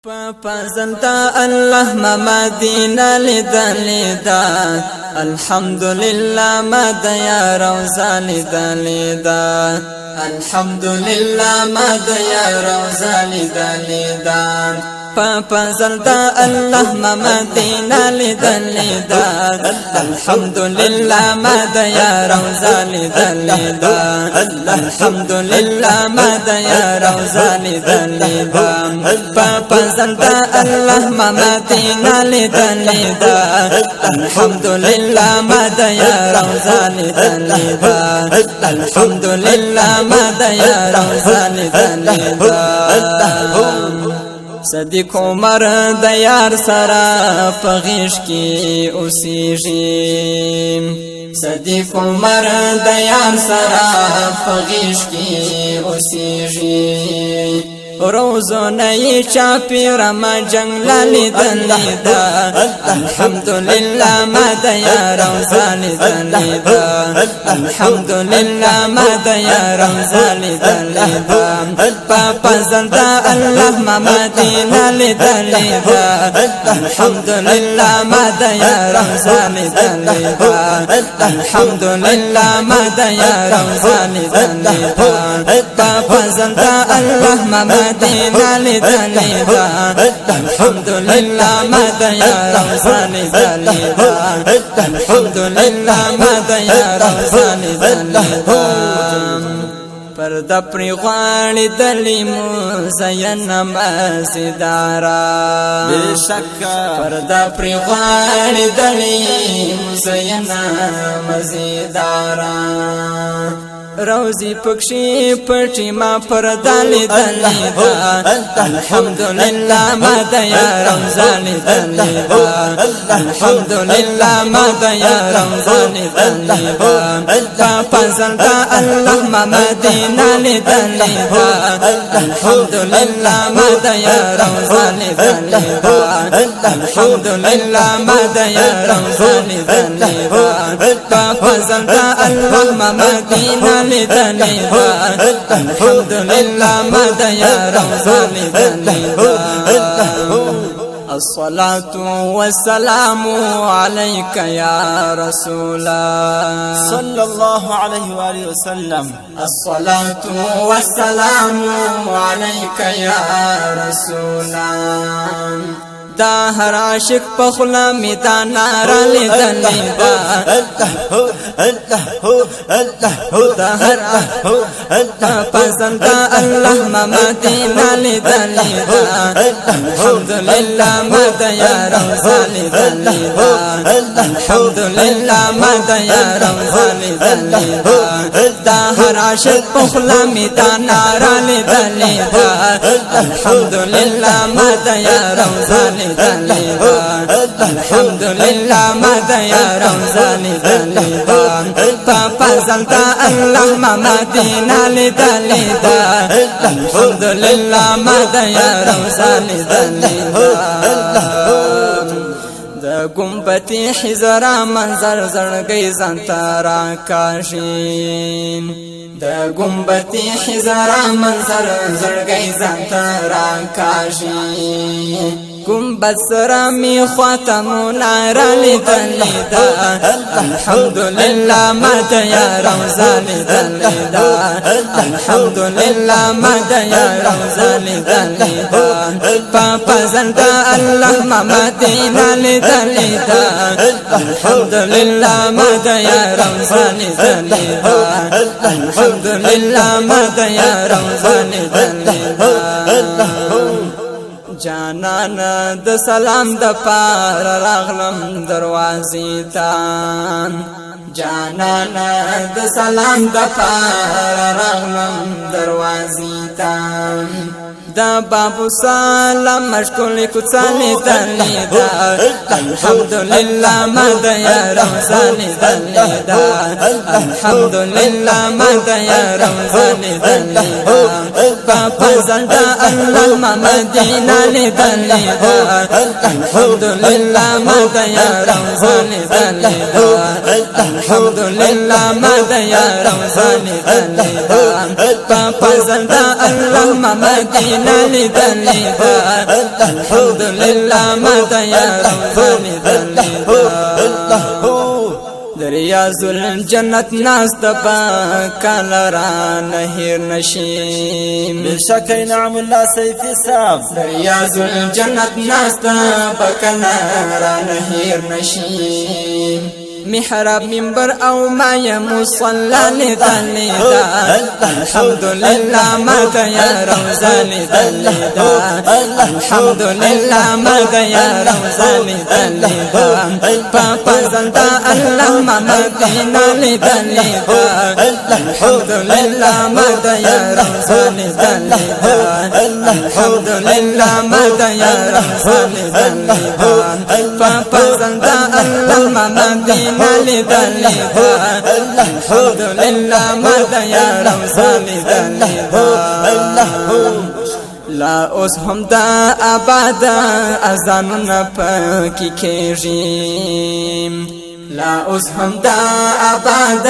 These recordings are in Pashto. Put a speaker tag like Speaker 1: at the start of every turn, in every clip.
Speaker 1: فضل دا الله ما مدینه لیدا الحمدلله ما د یا روزه لیدا الحمدلله ما د یا روزه لیدا فضل دا الله ما مدینه لیدا الحمدلله ما د یا روزه لیدا الحمدلله ما د یا روزه لیدا فضل دا الله ما مدینه لیدا الحمدلله ما د یا روزه لیدا الحمدلله ما د یا روزه لیدا صدیق عمر د یار سره پغیش کی اوسیږي صدیق عمر د یار سره پغیش کی اوسیږي روزونه یې چاپیره ما جنگله لیدا الحمدلله ما د یا روزه لیدا الحمدلله ما د یا روزه لیدا فضل دا الله ما مدینه لیدا الحمدلله ما د یا روزه لیدا الحمدلله ما د یا روزه لیدا فضل دا الله ما مدینه لیدا الحمدلله ما د یا روزه لیدا الحمدلله ما د یا روزه لیدا پرده پری غواړي دلی مزین مزیدارا
Speaker 2: بشکا
Speaker 1: پرده پری غواړي دلی مزین مزیدارا روزی پکشی پټی ما پرده لیدا الحمدلله ما د یا روزه لیدا الحمدلله ما د یا روزه لیدا فضل دا الله ما مدینه لیدا الحمدلله ما د یا روزه لیدا الحمدلله ما د یا روزه لیدا فضل دا الله ما مدینه الحمدلله ما د یا روزه لیدا الصلاة والسلام عليك يا رسول الله
Speaker 2: صلى الله عليه وآله وسلم
Speaker 1: الصلاة والسلام عليك يا رسول الله دا هر عاشق پخلا می دا نارا لیدا دا هر فضل دا الله ما مدینه لیدا الحمدلله ما د یا روزه لیدا الحمدلله ما د یا روزه لیدا دا هر عاشق پخلا می دا نارا لیدا الحمدلله ما د یا روزه الحمدلله ما د یا روزه لیدا فضل دا الله ما مدینه لیدا الحمدلله ما د یا روزه لیدا د گنبدی حزرا منظر زړګي زنتا را کاشین د گنبدی حزرا منظر زړګي زنتا را کاشین گنبد سره می خاتمونه را لیدا الحمدلله ما د یا روزه لیدا الحمدلله ما د یا روزه لیدا فضل دا الله ما مدینه لیدا الحمدلله ما د یا روزه لیدا الحمدلله ما د یا روزه لیدا جانان د سلام د پار راغلم دروازې ته جانان د سلام د پار راغلم دروازې ته دا بابو سلام مشکل کوڅه لیدا الحمدلله ما د یا روزه لیدا الحمدلله ما د یا روزه لیدا فضل دا الله ما مدینه لیدا الحمدلله ما د یا روزه لیدا الحمدلله ما د یا روزه لیدا فضل دا الله ما مدینه مدینہ لیدلی دا الحمدللہ ماتا یا روزا لیدلی دا دریاز الجنت ناست پا کالران هیر نشیم
Speaker 2: بشک نعم الله سیفی صاحب
Speaker 1: دریاز الجنت ناست پا کالران هیر نشیم محراب منبر او مای مصلا لیدلی دا الحمدللہ ماتا یا روزا لیدلی دا الحمدللہ ماتا یا روزا لیدلی دا پاپا زلدا اللہ مدینہ لیدلی دا الحمدللہ ماتا یا روزا لیدلی دا الحمدللہ ماتا یا روزا لیدلی دا پاپا زلدا اللہ مدینہ لیدلی دا الحمدللہ ماتا یا روزا لیدلی دا لا اوس هم دا آباد ازانونه پکې کېږي لا اوس هم دا آباد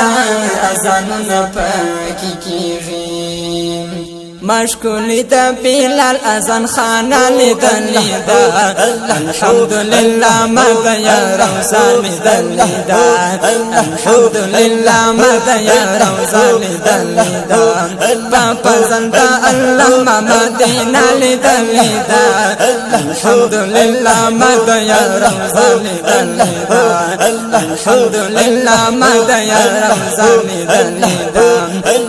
Speaker 1: ازانونه پکې کېږي مشکولی دا بلال ازان خانه لیدلی دا الحمدللہ ماتا یا روزا لیدلی دا الحمدللہ ماتا یا روزا لیدلی دا پاپا زندا اللہ مدینہ لیدلی دا الحمدللہ ماتا یا روزا لیدلی دا الحمدللہ ماتا یا روزا لیدلی دا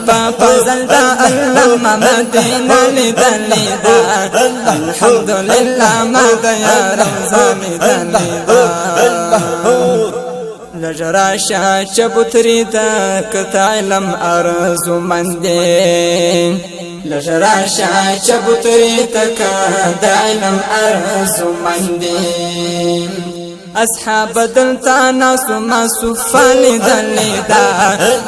Speaker 1: پاپا زندا اللہ مدینہ لیدلی دا الحمدللہ ماتا یا روزا لیدلی دا لجراشا چبوتری دا کتا علم ارزو مندی لجراشا چبوتری دا کتا علم ارزو مندی اصحاب دلتا ناسو ما سفالی دلی دا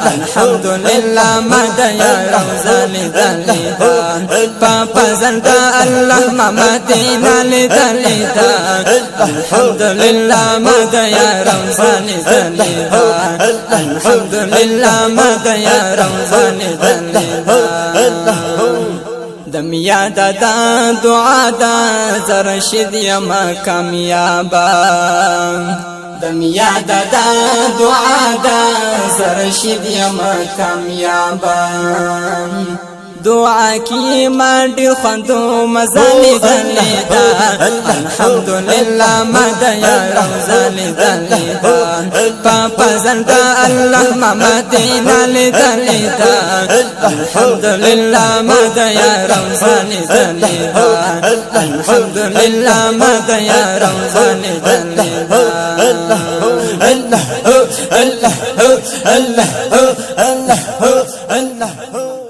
Speaker 1: الحمدللہ ماتا یا روزا لیدلی دا پاپا زلدا اللہ مدینہ لیدلی دا الحمدللہ ماتا یا روزا لیدلی دا الحمدللہ ماتا یا روزا لیدلی دا دم یاد دا دعا دا زرشد یما کامیابا دم یاد دا دعا دا زرشد یما کامیابا دعا کی ماڈی خواندو مزالی دلی دا الحمدللہ ماتا یا روزا لیدلی دا پاپا زندا اللہ مدینہ لیدلی دا الحمدللہ ماتا یا روزا لیدلی دا الحمدللہ ماتا یا روزا لیدلی دا
Speaker 2: اللہ اللہ اللہ اللہ اللہ